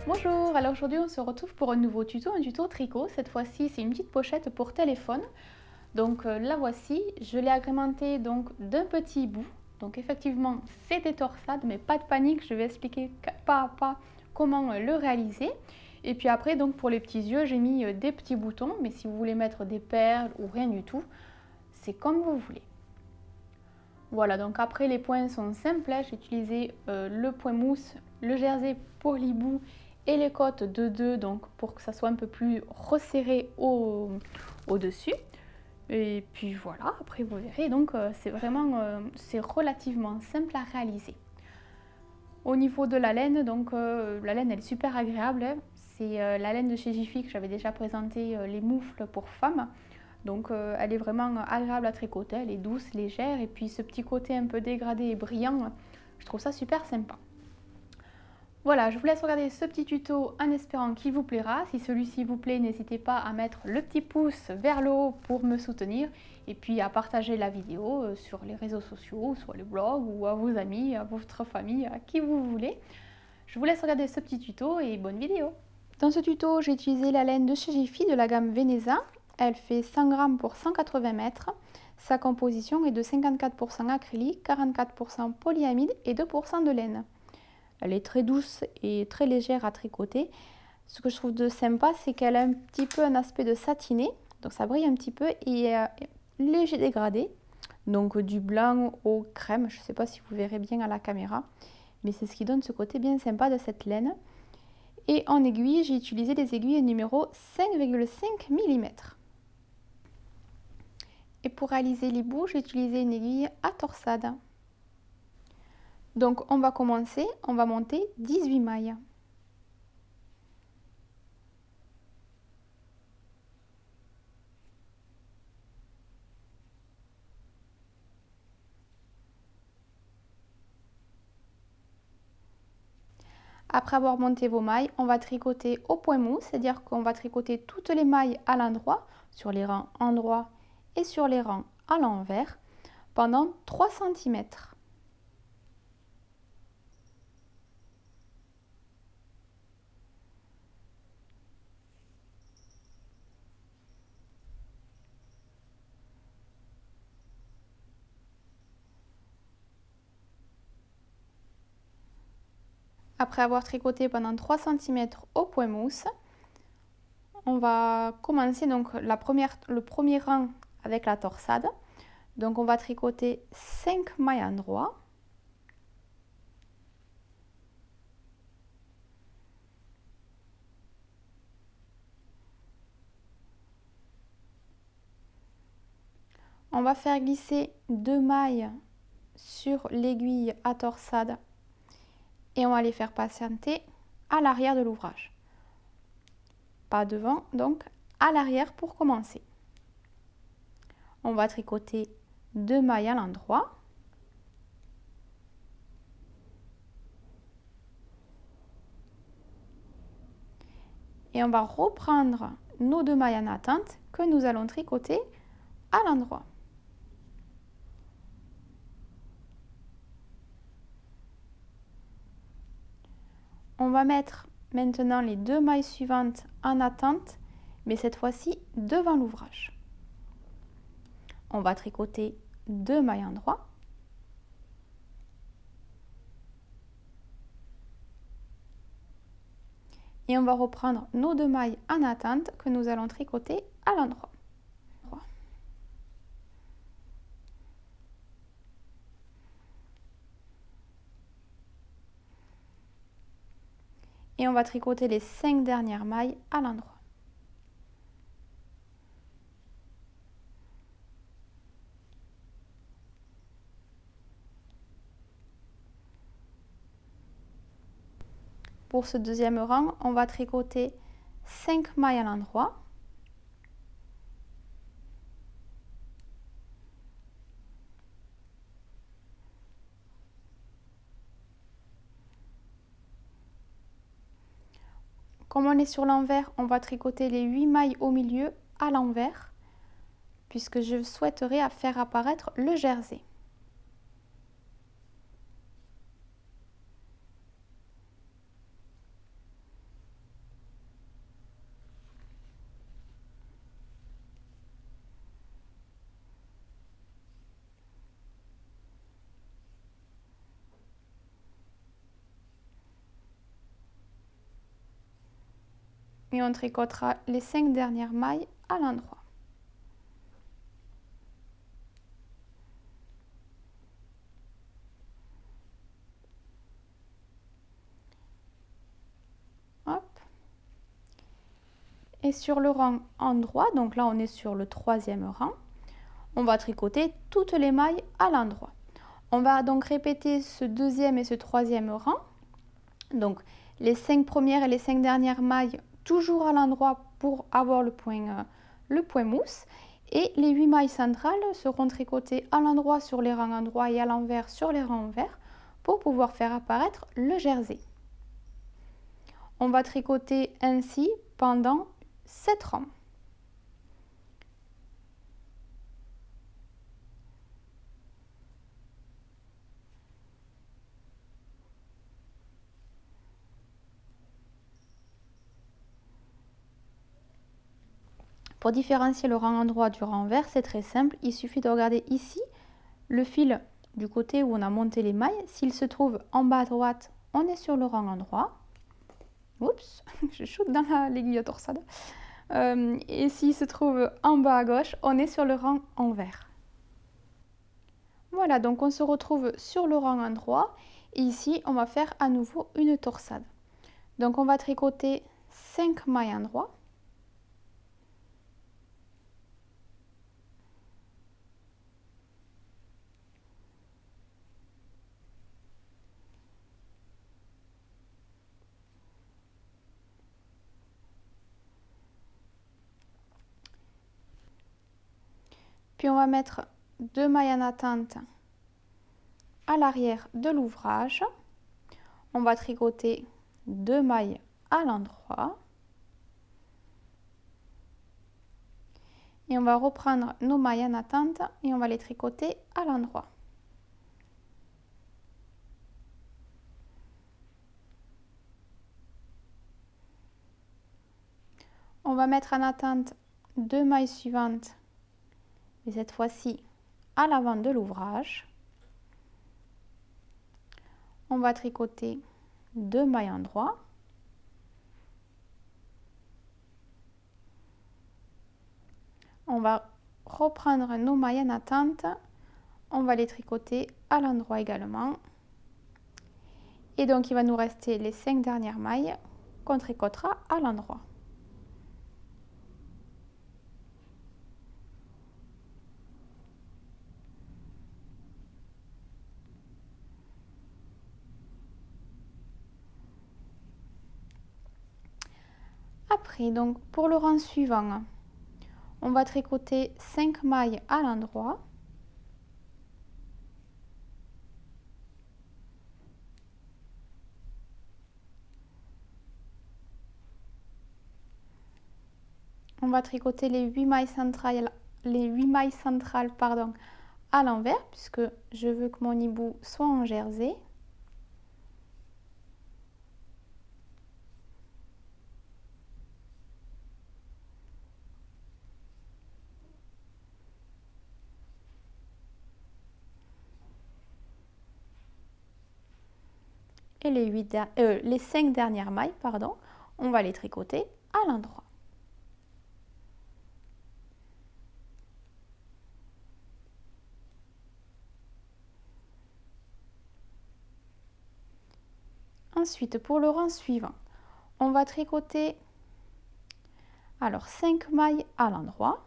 Bonjour, alors aujourd'hui on se retrouve pour un nouveau tuto, un tuto tricot. Cette fois-ci c'est une petite pochette pour téléphone. Donc la voici, je l'ai agrémentée donc d'un petit bout. Donc effectivement c'est des torsades mais pas de panique, je vais expliquer pas à pas comment le réaliser. Et puis après donc pour les petits yeux j'ai mis des petits boutons, mais si vous voulez mettre des perles ou rien du tout, c'est comme vous voulez. Voilà, donc après les points sont simples, j'ai utilisé le point mousse, le jersey pour l'hibou et les côtes de 2, donc pour que ça soit un peu plus resserré au-dessus. Et puis voilà, après vous verrez, donc c'est relativement simple à réaliser. Au niveau de la laine, donc la laine elle est super agréable, hein. C'est la laine de chez Jiffy que j'avais déjà présenté, les moufles pour femmes. Donc elle est vraiment agréable à tricoter, elle est douce, légère, et puis ce petit côté un peu dégradé et brillant, je trouve ça super sympa. Voilà, je vous laisse regarder ce petit tuto en espérant qu'il vous plaira. Si celui-ci vous plaît, n'hésitez pas à mettre le petit pouce vers le haut pour me soutenir, et puis à partager la vidéo sur les réseaux sociaux, sur les blogs, ou à vos amis, à votre famille, à qui vous voulez. Je vous laisse regarder ce petit tuto et bonne vidéo. Dans ce tuto, j'ai utilisé la laine de chez Jiffy de la gamme Veneza. Elle fait 100 g pour 180 mètres. Sa composition est de 54% acrylique, 44% polyamide et 2% de laine. Elle est très douce et très légère à tricoter. Ce que je trouve de sympa, c'est qu'elle a un petit peu un aspect de satiné. Donc ça brille un petit peu et léger dégradé. Donc du blanc au crème. Je ne sais pas si vous verrez bien à la caméra. Mais c'est ce qui donne ce côté bien sympa de cette laine. Et en aiguille, j'ai utilisé des aiguilles numéro 5,5 mm. Et pour réaliser les bouts, j'ai utilisé une aiguille à torsade. Donc on va commencer, on va monter 18 mailles. Après avoir monté vos mailles, on va tricoter au point mou, c'est-à-dire qu'on va tricoter toutes les mailles à l'endroit, sur les rangs endroits et sur les rangs à l'envers, pendant 3 cm. Après avoir tricoté pendant 3 cm au point mousse, on va commencer donc le premier rang avec la torsade. Donc on va tricoter 5 mailles endroits. On va faire glisser 2 mailles sur l'aiguille à torsade et on va les faire patienter à l'arrière de l'ouvrage. Pas devant, donc à l'arrière pour commencer. On va tricoter 2 mailles à l'endroit. Et on va reprendre nos 2 mailles en attente que nous allons tricoter à l'endroit. On va mettre maintenant les 2 mailles suivantes en attente, mais cette fois-ci devant l'ouvrage. On va tricoter 2 mailles endroits. Et on va reprendre nos 2 mailles en attente que nous allons tricoter à l'endroit. Et on va tricoter les 5 dernières mailles à l'endroit. Pour ce deuxième rang, on va tricoter 5 mailles à l'endroit. Comme on est sur l'envers, on va tricoter les 8 mailles au milieu à l'envers, puisque je souhaiterais faire apparaître le jersey. et on tricotera les 5 dernières mailles à l'endroit. Hop. Et sur le rang endroit, donc là on est sur le 3e rang, on va tricoter toutes les mailles à l'endroit. On va donc répéter ce 2e et ce 3e rang. Donc les 5 premières et les 5 dernières mailles toujours à l'endroit pour avoir le point mousse. Et les 8 mailles centrales seront tricotées à l'endroit sur les rangs endroits et à l'envers sur les rangs envers pour pouvoir faire apparaître le jersey. On va tricoter ainsi pendant 7 rangs. Pour différencier le rang endroit du rang envers, c'est très simple. Il suffit de regarder ici le fil du côté où on a monté les mailles. S'il se trouve en bas à droite, on est sur le rang endroit. Oups, je shoot dans l'aiguille torsade. Et s'il se trouve en bas à gauche, on est sur le rang envers. Voilà, donc on se retrouve sur le rang endroit. Et ici, on va faire à nouveau une torsade. Donc on va tricoter 5 mailles endroit. Puis on va mettre 2 mailles en attente à l'arrière de l'ouvrage. On va tricoter 2 mailles à l'endroit. Et on va reprendre nos mailles en attente et on va les tricoter à l'endroit. On va mettre en attente 2 mailles suivantes, et cette fois-ci à l'avant de l'ouvrage. On va tricoter 2 mailles endroit. On va reprendre nos mailles en attente. On va les tricoter à l'endroit également. Et donc il va nous rester les 5 dernières mailles qu'on tricotera à l'endroit. Après, donc pour le rang suivant, on va tricoter 5 mailles à l'endroit. On va tricoter les 8 mailles centrales, à l'envers puisque je veux que mon hibou soit en jersey. Et les 5 dernières mailles, on va les tricoter à l'endroit. Ensuite, pour le rang suivant, on va tricoter 5 mailles à l'endroit.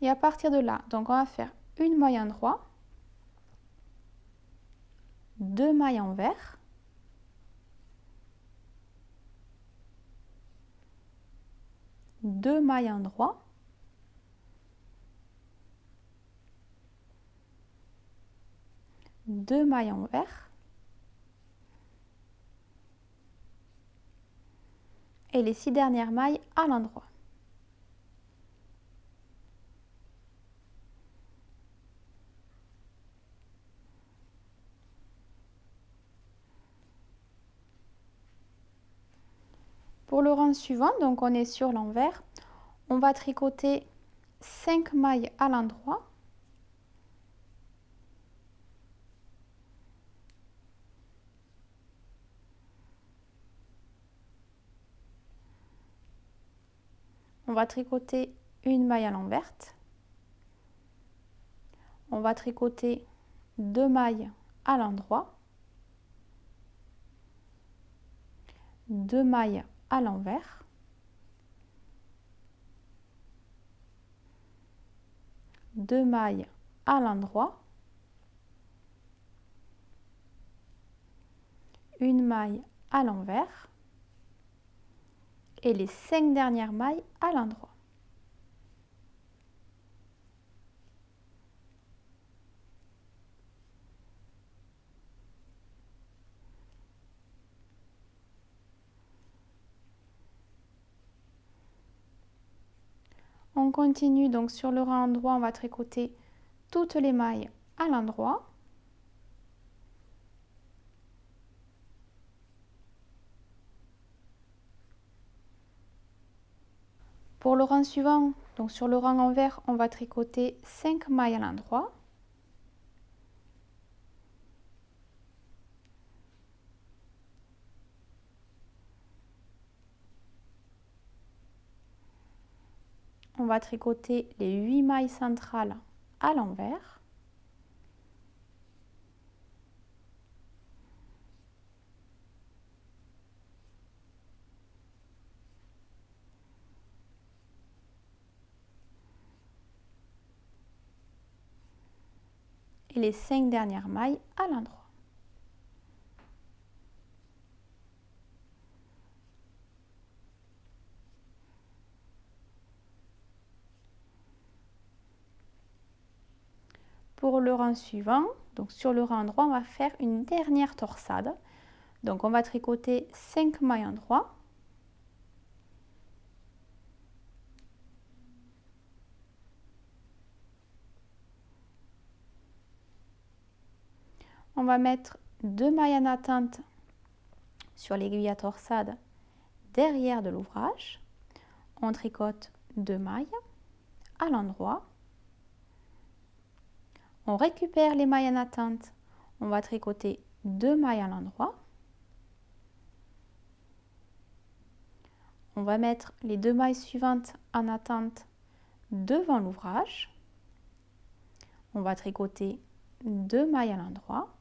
Et à partir de là, donc on va faire une maille endroit, 2 mailles envers, deux mailles endroit, deux mailles envers et les 6 dernières mailles à l'endroit. Pour le rang suivant, donc on est sur l'envers, On va tricoter 5 mailles à l'endroit. On va tricoter une maille à l'envers. On va tricoter 2 mailles à l'endroit, 2 mailles à l'envers, deux mailles à l'endroit, une maille à l'envers et les 5 dernières mailles à l'endroit. On continue donc sur le rang endroit, on va tricoter toutes les mailles à l'endroit. Pour le rang suivant, donc sur le rang envers, on va tricoter 5 mailles à l'endroit. On va tricoter les 8 mailles centrales à l'envers. Et les 5 dernières mailles à l'endroit. Pour le rang suivant, donc sur le rang droit, on va faire une dernière torsade. Donc on va tricoter 5 mailles en droit. On va mettre 2 mailles en attente sur l'aiguille à torsade derrière de l'ouvrage. On tricote 2 mailles à l'endroit. On récupère les mailles en attente. On va tricoter 2 mailles à l'endroit. On va mettre les 2 mailles suivantes en attente devant l'ouvrage. On va tricoter 2 mailles à l'endroit.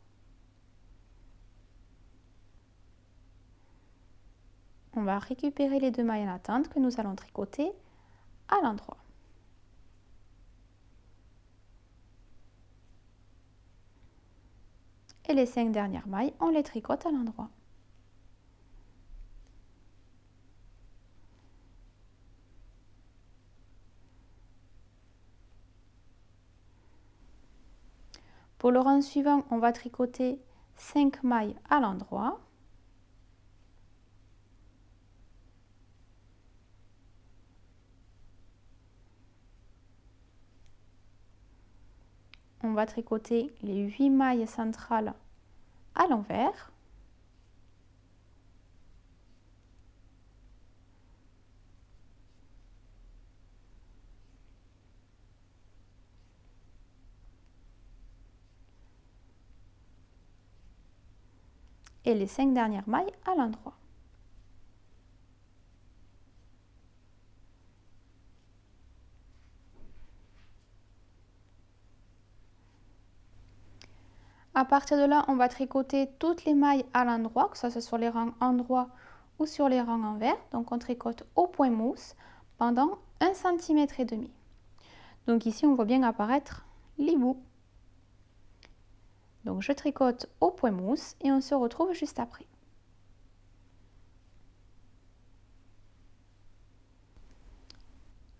On va récupérer les 2 mailles en attente que nous allons tricoter à l'endroit. Et les 5 dernières mailles, on les tricote à l'endroit. Pour le rang suivant, on va tricoter 5 mailles à l'endroit. On va tricoter les 8 mailles centrales à l'envers. Et les 5 dernières mailles à l'endroit. À partir de là, on va tricoter toutes les mailles à l'endroit, que ce soit sur les rangs endroit ou sur les rangs envers. Donc on tricote au point mousse pendant 1,5 cm. Donc ici, on voit bien apparaître les bouts. Donc je tricote au point mousse et on se retrouve juste après.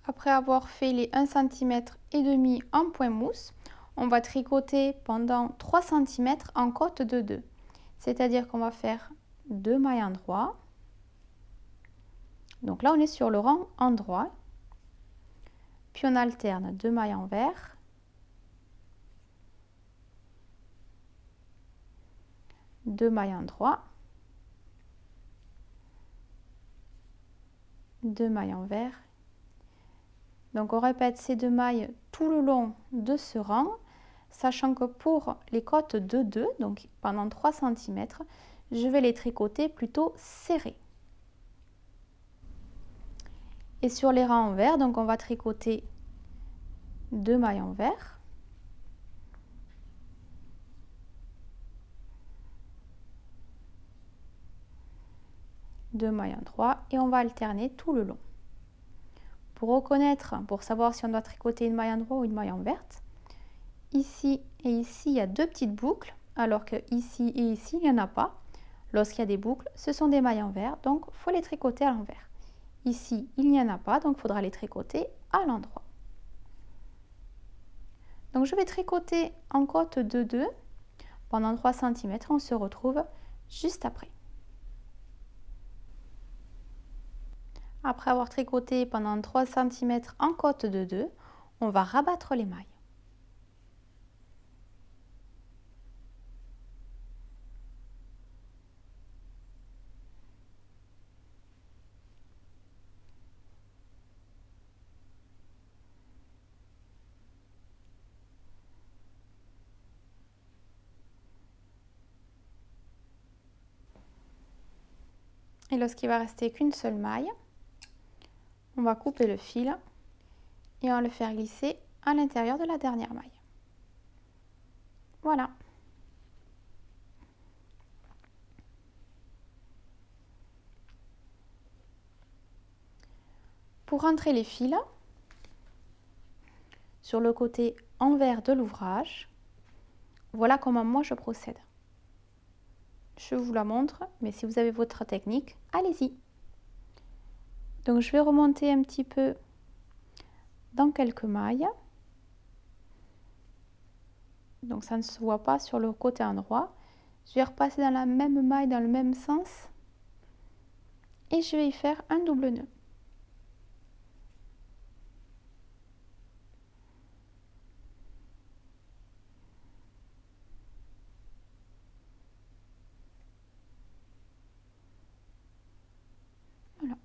Après avoir fait les 1,5 cm en point mousse, on va tricoter pendant 3 cm en côte de 2. C'est-à-dire qu'on va faire 2 mailles endroit. Donc là, on est sur le rang endroit. Puis on alterne 2 mailles envers. 2 mailles endroit. 2 mailles envers Donc on répète ces 2 mailles tout le long de ce rang, sachant que pour les côtes de 2, donc pendant 3 cm, je vais les tricoter plutôt serrés. Et sur les rangs envers, donc on va tricoter 2 mailles envers. Deux mailles en 3 et on va alterner tout le long. Pour reconnaître, pour savoir si on doit tricoter une maille en droit ou une maille en verte, ici et ici il y a 2 petites boucles, alors que ici et ici il n'y en a pas. Lorsqu'il y a des boucles, ce sont des mailles envers, donc il faut les tricoter à l'envers. Ici il n'y en a pas, donc il faudra les tricoter à l'endroit. Donc je vais tricoter en côte de 2 pendant 3 cm, on se retrouve juste après. Après avoir tricoté pendant 3 cm en côte de 2, on va rabattre les mailles. Et lorsqu'il va rester qu'une seule maille, on va couper le fil et on va le faire glisser à l'intérieur de la dernière maille. Voilà. Pour rentrer les fils sur le côté envers de l'ouvrage, voilà comment moi je procède. Je vous la montre, mais si vous avez votre technique, allez-y. Donc je vais remonter un petit peu dans quelques mailles. Donc ça ne se voit pas sur le côté endroit. Je vais repasser dans la même maille dans le même sens et je vais y faire un double nœud. Voilà.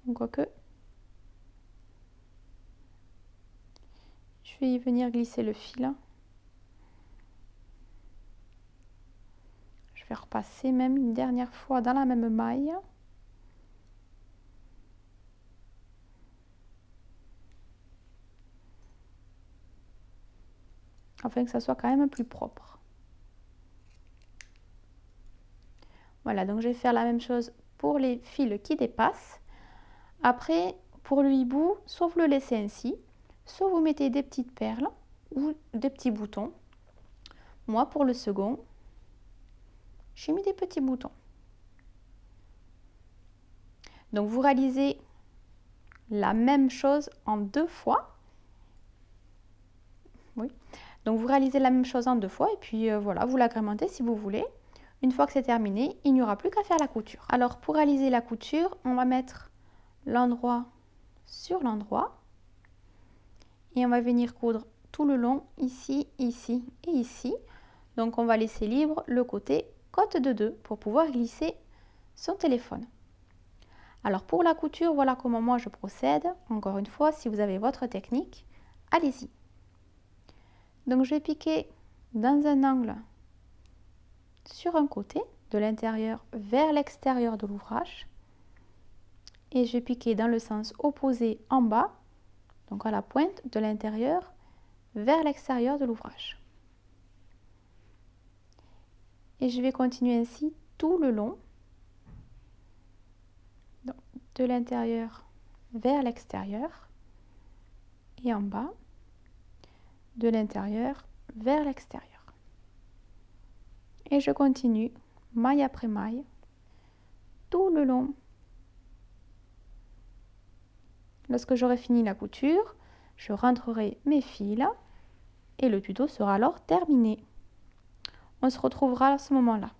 On voit que je vais y venir glisser le fil. Je vais repasser même une dernière fois dans la même maille. Afin que ça soit quand même plus propre. Voilà, donc je vais faire la même chose pour les fils qui dépassent. Après, pour le hibou, soit vous le laissez ainsi, soit vous mettez des petites perles ou des petits boutons. Moi, pour le second, j'ai mis des petits boutons. Donc vous réalisez la même chose en 2 fois. Oui. Donc vous réalisez la même chose en 2 fois et puis voilà, vous l'agrémentez si vous voulez. Une fois que c'est terminé, il n'y aura plus qu'à faire la couture. Alors pour réaliser la couture, on va mettre l'endroit sur l'endroit et on va venir coudre tout le long, ici, ici et ici. Donc on va laisser libre le côté côte de 2 pour pouvoir glisser son téléphone. Alors pour la couture, voilà comment moi je procède. Encore une fois, si vous avez votre technique, allez-y. Donc je vais piquer dans un angle sur un côté, de l'intérieur vers l'extérieur de l'ouvrage. Et je vais piquer dans le sens opposé en bas, donc à la pointe de l'intérieur vers l'extérieur de l'ouvrage. Et je vais continuer ainsi tout le long, donc, de l'intérieur vers l'extérieur et en bas, de l'intérieur vers l'extérieur. Et je continue maille après maille tout le long. Lorsque j'aurai fini la couture, je rentrerai mes fils et le tuto sera alors terminé. On se retrouvera à ce moment-là.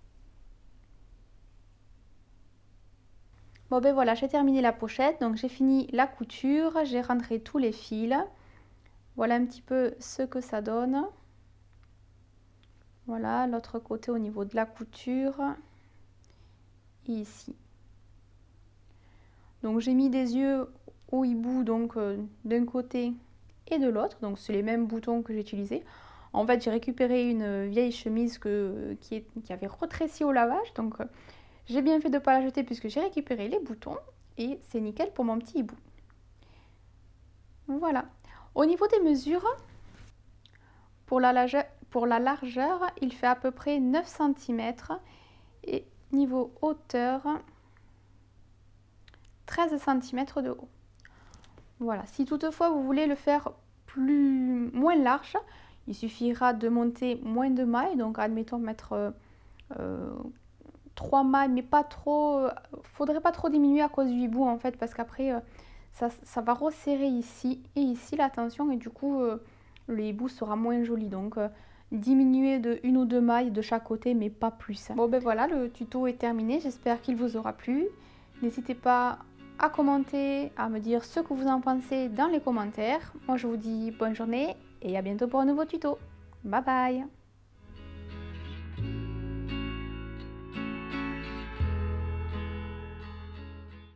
Bon ben voilà, j'ai terminé la pochette, donc j'ai fini la couture, j'ai rentré tous les fils. Voilà un petit peu ce que ça donne. Voilà, l'autre côté au niveau de la couture. Et ici. Donc j'ai mis des yeux au hibou donc d'un côté et de l'autre, donc c'est les mêmes boutons que j'ai utilisés. En fait j'ai récupéré une vieille chemise qui avait retréci au lavage, donc j'ai bien fait de ne pas la jeter puisque j'ai récupéré les boutons et c'est nickel pour mon petit hibou. Voilà. Au niveau des mesures, pour la largeur, il fait à peu près 9 cm et niveau hauteur, 13 cm de haut. Voilà, si toutefois vous voulez le faire moins large, il suffira de monter moins de mailles, donc admettons mettre 3 mailles, mais pas trop, faudrait pas trop diminuer à cause du hibou en fait, parce qu'après ça va resserrer ici et ici la tension et du coup le hibou sera moins joli, donc diminuer de 1 ou 2 mailles de chaque côté, mais pas plus. Bon ben voilà, le tuto est terminé, j'espère qu'il vous aura plu. N'hésitez pas à commenter, à me dire ce que vous en pensez dans les commentaires. Moi je vous dis bonne journée et à bientôt pour un nouveau tuto. Bye bye!